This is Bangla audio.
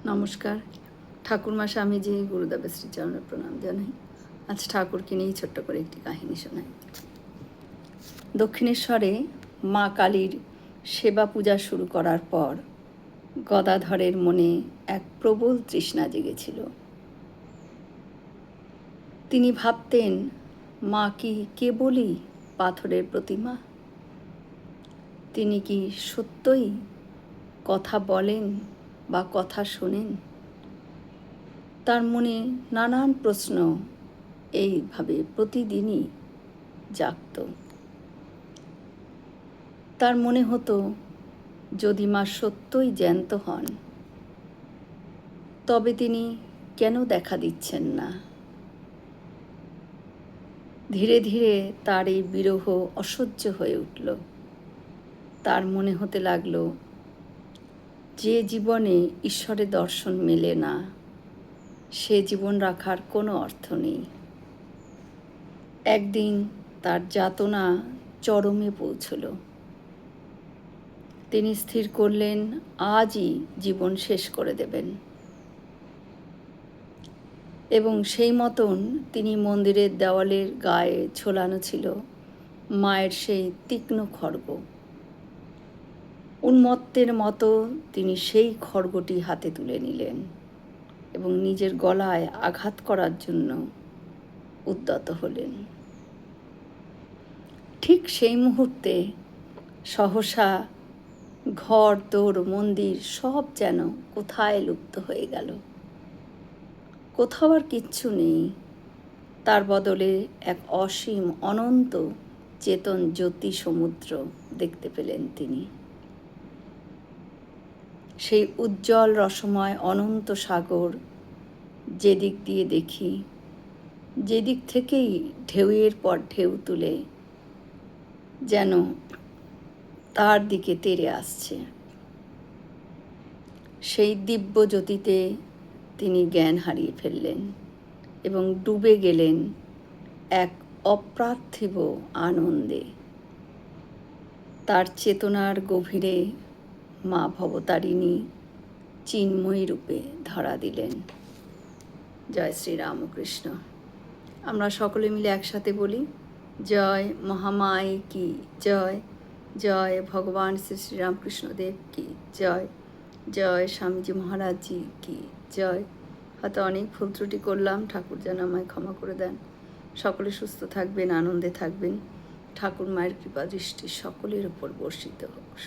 নমস্কার। ঠাকুরমা স্বামীজি গুরুদেবের শ্রীচরণে প্রণাম জানাই। আজ ঠাকুরকে নিয়েই ছোট্ট করে একটি কাহিনী শোনাই। দক্ষিণেশ্বরে মা কালীর সেবা পূজা শুরু করার পর গদাধরের মনে এক প্রবল তৃষ্ণা জেগেছিল। তিনি ভাবতেন, মা কি কেবলই পাথরের প্রতিমা? তিনি কি সত্যই কথা বলেন বা কথা শোনেন? তার মনে নানান প্রশ্ন এইভাবে প্রতিদিনই জাগত। তার মনে হতো, যদি মা সত্যই জ্যান্ত হন, তবে তিনি কেন দেখা দিচ্ছেন না? ধীরে ধীরে তার এই বিরহ অসহ্য হয়ে উঠল। তার মনে হতে লাগলো, যে জীবনে ঈশ্বরের দর্শন মেলে না, সে জীবন রাখার কোনো অর্থ নেই। একদিন তার যাতনা চরমে পৌঁছল। তিনি স্থির করলেন, আজই জীবন শেষ করে দেবেন। এবং সেই মতন তিনি মন্দিরের দেওয়ালের গায়ে ঝোলানো ছিল মায়ের সেই তীক্ষ্ণ খড়গ। উন্মত্তের মতো তিনি সেই খড়গটি হাতে তুলে নিলেন এবং নিজের গলায় আঘাত করার জন্য উদ্যত হলেন। ঠিক সেই মুহূর্তে সহসা ঘর দোর মন্দির সব যেন কোথায় লুপ্ত হয়ে গেল। কোথাও আর কিচ্ছু নেই। তার বদলে এক অসীম অনন্ত চেতন জ্যোতি সমুদ্র দেখতে পেলেন তিনি। সেই উজ্জ্বল রসময় অনন্ত সাগর যেদিক দিয়ে দেখি, যেদিক থেকেই ঢেউয়ের পর ঢেউ তুলে যেন তার দিকে তেড়ে আসছে। সেই দিব্য জ্যোতিতে তিনি জ্ঞান হারিয়ে ফেললেন এবং ডুবে গেলেন এক অপার্থিব আনন্দে। তার চেতনার গভীরে মা ভবতারিণী চিন্ময়ী রূপে ধরা দিলেন। জয় শ্রী রামকৃষ্ণ। আমরা সকলে মিলে একসাথে বলি, জয় মহামায়ে কি জয়, জয় ভগবান শ্রী শ্রীরামকৃষ্ণদেব কি জয়, জয় স্বামীজি মহারাজজি কি জয়। হয়তো অনেক ভুল ত্রুটি করলাম, ঠাকুর যেন আমায় ক্ষমা করে দেন। সকলে সুস্থ থাকবেন, আনন্দে থাকবেন। ঠাকুর মায়ের কৃপা দৃষ্টি সকলের উপর বর্ষিত হোক।